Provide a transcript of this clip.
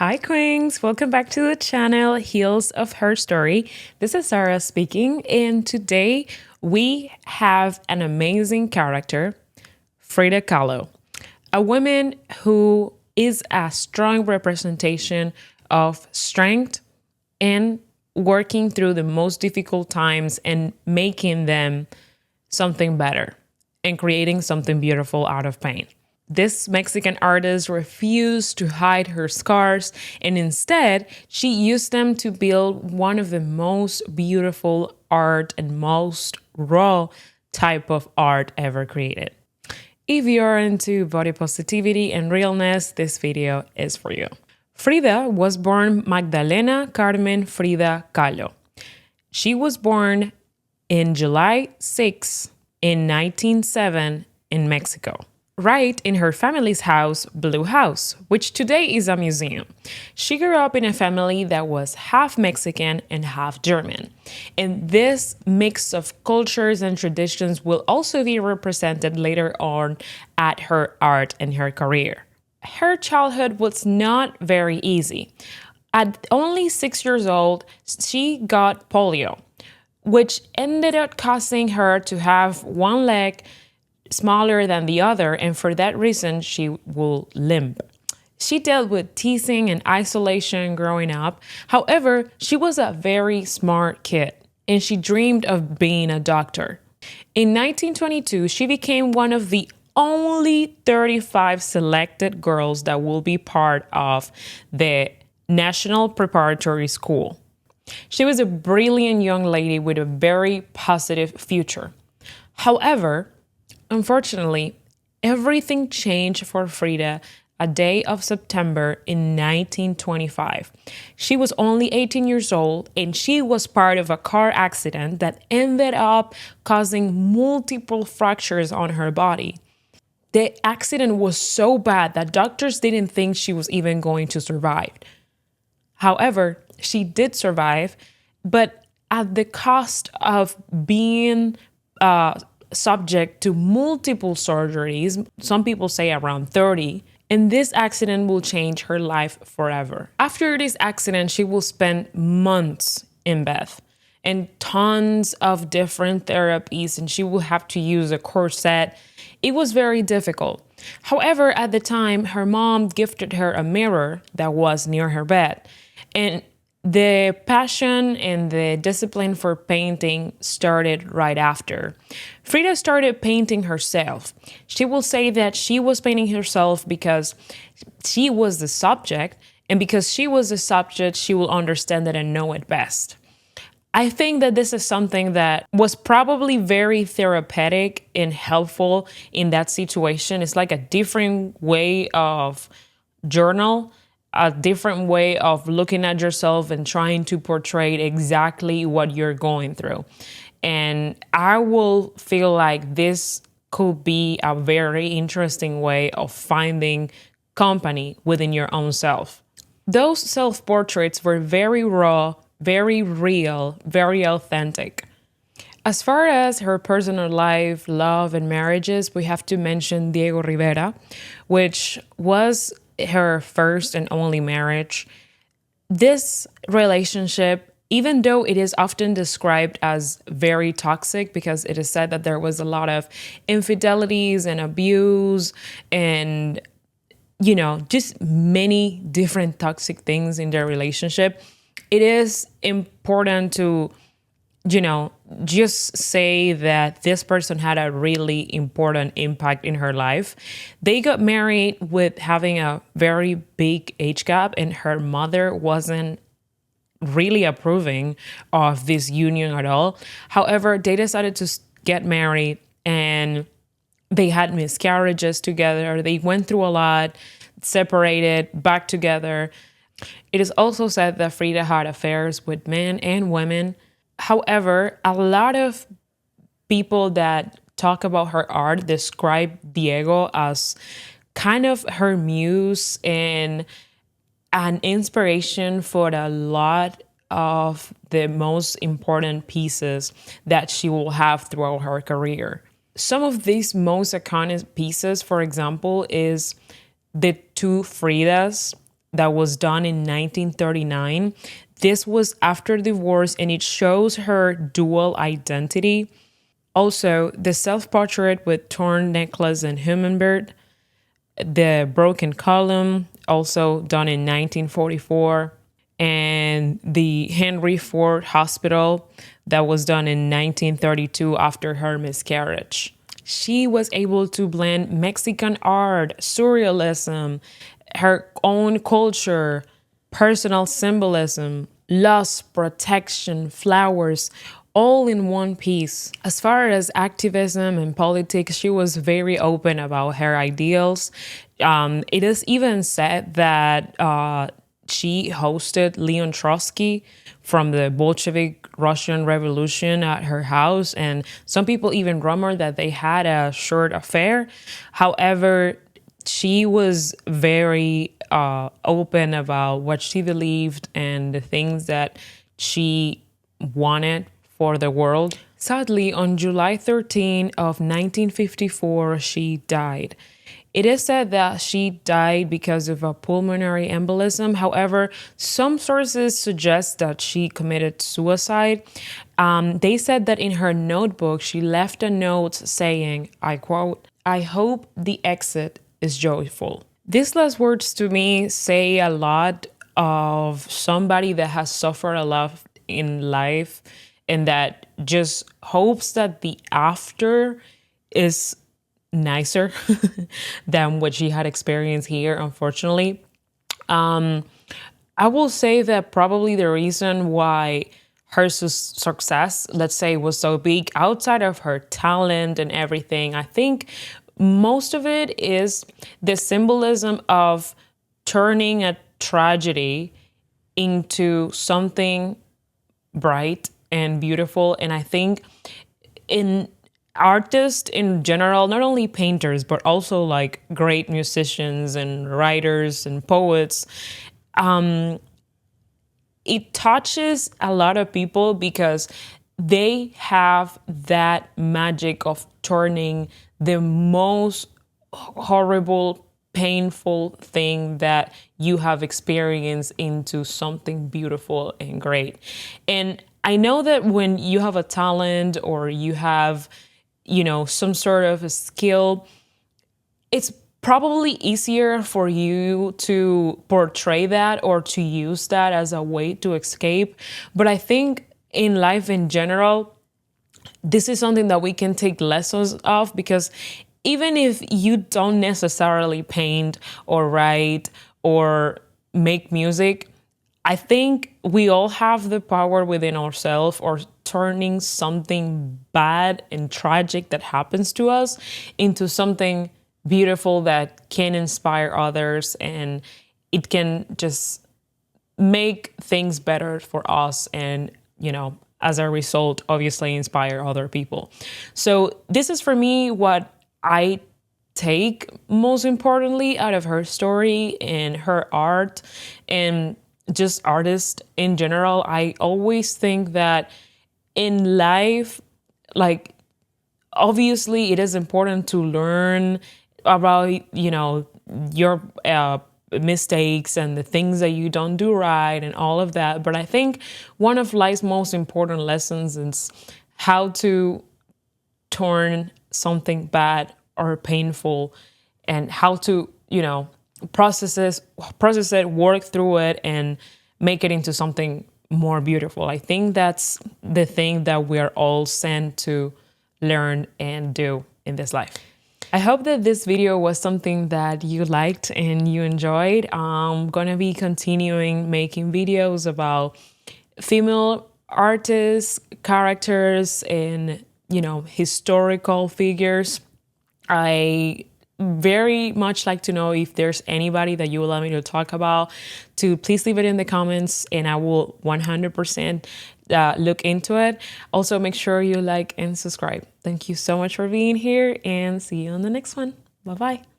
Hi, Queens. Welcome back to the channel Heels of Her Story. This is Sarah speaking, and today we have an amazing character, Frida Khalo, a woman who is a strong representation of strength and working through the most difficult times and making them something better and creating something beautiful out of pain. This Mexican artist refused to hide her scars, and instead, she used them to build one of the most beautiful art and most raw type of art ever created. If you're into body positivity and realness, this video is for you. Frida was born Magdalena Carmen Frida Kahlo. She was born in July 6 in 1907 in Mexico, right in her family's house, Blue House, which today is a museum. She grew up in a family that was half Mexican and half German. And this mix of cultures and traditions will also be represented later on at her art and her career. Her childhood was not very easy. At only 6 years old, she got polio, which ended up causing her to have one leg smaller than the other, and for that reason, she will limp. She dealt with teasing and isolation growing up. However, she was a very smart kid, and she dreamed of being a doctor. In 1922, she became one of the only 35 selected girls that will be part of the National Preparatory School. She was a brilliant young lady with a very positive future. However, unfortunately, everything changed for Frida a day of September in 1925. She was only 18 years old and she was part of a car accident that ended up causing multiple fractures on her body. The accident was so bad that doctors didn't think she was even going to survive. However, she did survive, but at the cost of being subject to multiple surgeries, some people say around 30, and this accident will change her life forever. After this accident, she will spend months in bed and tons of different therapies, and she will have to use a corset. It was very difficult. However, at the time, her mom gifted her a mirror that was near her bed, and the passion and the discipline for painting started right after. Frida started painting herself. She will say that she was painting herself because she was the subject, and because she was the subject, she will understand it and know it best. I think that this is something that was probably very therapeutic and helpful in that situation. It's like a different way of journal, a different way of looking at yourself and trying to portray exactly what you're going through. And I will feel like this could be a very interesting way of finding company within your own self. Those self-portraits were very raw, very real, very authentic. As far as her personal life, love, and marriages, we have to mention Diego Rivera, which was her first and only marriage. This relationship, even though it is often described as very toxic because it is said that there was a lot of infidelities and abuse and, just many different toxic things in their relationship, it is important to, just say that this person had a really important impact in her life. They got married with having a very big age gap, and her mother wasn't really approving of this union at all. However, they decided to get married and they had miscarriages together. They went through a lot, separated, back together. It is also said that Frida had affairs with men and women. However, a lot of people that talk about her art describe Diego as kind of her muse and an inspiration for a lot of the most important pieces that she will have throughout her career. Some of these most iconic pieces, for example, is the two Fridas that was done in 1939. This was after divorce, and it shows her dual identity. Also, the self portrait with torn necklace and hummingbird, the broken column, also done in 1944, and the Henry Ford Hospital that was done in 1932 after her miscarriage. She was able to blend Mexican art, surrealism, her own culture, personal symbolism, loss, protection, flowers, all in one piece. As far as activism and politics, she was very open about her ideals. It is even said that she hosted Leon Trotsky from the Bolshevik Russian Revolution at her house, and some people even rumored that they had a short affair. However, she was very open about what she believed and the things that she wanted for the world. Sadly, on July 13 of 1954, she died. It is said that she died because of a pulmonary embolism. However, some sources suggest that she committed suicide. They said that in her notebook, she left a note saying, I quote, "I hope the exit is joyful." These last words to me say a lot of somebody that has suffered a lot in life and that just hopes that the after is nicer than what she had experienced here, unfortunately. I will say that probably the reason why her success, let's say, was so big outside of her talent and everything, I think most of it is the symbolism of turning a tragedy into something bright and beautiful. And I think in artists in general, not only painters, but also like great musicians and writers and poets, it touches a lot of people because they have that magic of turning the most horrible, painful thing that you have experienced into something beautiful and great. And I know that when you have a talent or you have, some sort of a skill, it's probably easier for you to portray that or to use that as a way to escape. But I think in life in general, this is something that we can take lessons of, because even if you don't necessarily paint or write or make music, I think we all have the power within ourselves or turning something bad and tragic that happens to us into something beautiful that can inspire others, and it can just make things better for us and, as a result, obviously inspire other people. So this is for me what I take most importantly out of her story and her art and just artists in general. I always think that in life, like, obviously it is important to learn about, your mistakes and the things that you don't do right and all of that. But I think one of life's most important lessons is how to turn something bad or painful and how to, process it, work through it, and make it into something more beautiful. I think that's the thing that we are all sent to learn and do in this life. I hope that this video was something that you liked and you enjoyed. I'm gonna be continuing making videos about female artists, characters, and historical figures. I very much like to know if there's anybody that you would like me to talk about, to please leave it in the comments and I will 100% look into it. Also, make sure you like and subscribe. Thank you so much for being here and see you on the next one. Bye-bye.